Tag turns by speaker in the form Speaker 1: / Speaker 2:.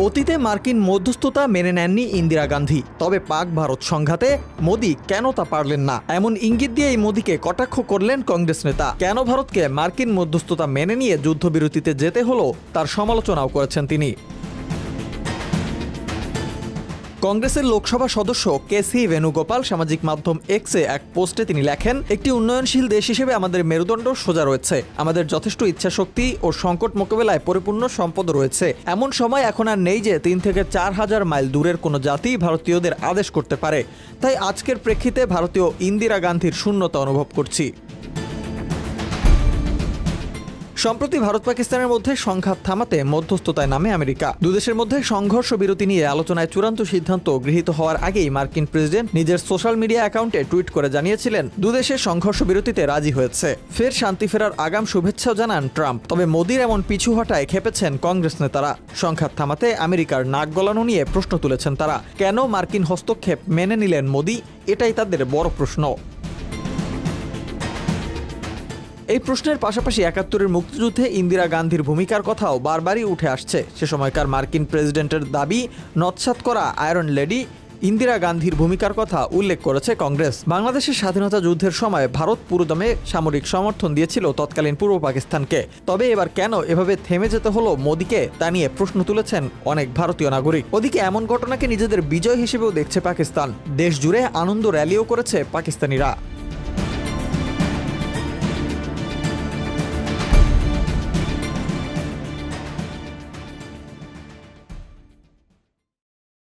Speaker 1: অতীতে মার্কিন মধ্যস্থতা মেনে নেননি ইন্দিরা গান্ধী, তবে পাক ভারত সংঘাতে মোদি কেন তা পারলেন না, এমন ইঙ্গিত দিয়ে এই মোদিকে কটাক্ষ করলেন কংগ্রেস নেতা। কেন ভারতকে মার্কিন মধ্যস্থতা মেনে নিয়ে যুদ্ধবিরতিতে যেতে হলো তার সমালোচনাও করেছেন তিনি। কংগ্রেসের লোকসভা সদস্য কেসি বেনুগোপাল সামাজিক মাধ্যম এক্সে এক পোস্টে তিনি লেখেন, একটি উন্নয়নশীল দেশ হিসেবে আমাদের মেরুদণ্ড সোজা রয়েছে, আমাদের যথেষ্ট ইচ্ছাশক্তি ও সংকট মোকাবেলায় পরিপূর্ণ সম্পদ রয়েছে। এমন সময় এখন আর নেই যে 3 থেকে 4 হাজার মাইল দূরের কোনো জাতি ভারতীয়দের আদেশ করতে পারে। তাই আজকের প্রেক্ষিতে ভারতীয় ইন্দিরা গান্ধীর শূন্যতা অনুভব করছি। সম্প্রতি ভারত পাকিস্তানের মধ্যে সংঘাত থামাতে মধ্যস্থতায় নামে আমেরিকা। দুদেশের মধ্যে সংঘর্ষ বিরতি নিয়ে আলোচনায় চূড়ান্ত সিদ্ধান্ত গৃহীত হওয়ার আগেই মার্কিন প্রেসিডেন্ট নিজের সোশ্যাল মিডিয়া অ্যাকাউন্টে টুইট করে জানিয়েছিলেন দুদেশের সংঘর্ষ বিরতিতে রাজি হয়েছে। ফের শান্তি ফেরার আগাম শুভেচ্ছাও জানান ট্রাম্প। তবে মোদির এমন পিছু হটায় খেপেছেন কংগ্রেস নেতারা। সংঘাত থামাতে আমেরিকার নাক গলানো নিয়ে প্রশ্ন তুলেছেন তারা। কেন মার্কিন হস্তক্ষেপ মেনে নিলেন মোদি, এটাই তাদের বড় প্রশ্ন। এই প্রশ্নের পাশাপাশি ৭১-এর মুক্তিযুদ্ধে ইন্দিরা গান্ধীর ভূমিকার কথাও বারবারই উঠে আসছে। সে সময়কার মার্কিন প্রেসিডেন্টের দাবি নৎসাৎ করা আয়রন লেডি ইন্দিরা গান্ধীর ভূমিকার কথা উল্লেখ করেছে কংগ্রেস। বাংলাদেশের স্বাধীনতা যুদ্ধের সময় ভারত পুরোদমে সামরিক সমর্থন দিয়েছিল তৎকালীন পূর্ব পাকিস্তানকে। তবে এবার কেন এভাবে থেমে যেতে হলো মোদিকে, তা নিয়ে প্রশ্ন তুলেছেন অনেক ভারতীয় নাগরিক। ওদিকে এমন ঘটনাকে নিজেদের বিজয় হিসেবেও দেখছে পাকিস্তান। দেশ জুড়ে আনন্দ র্যালিও করেছে পাকিস্তানিরা।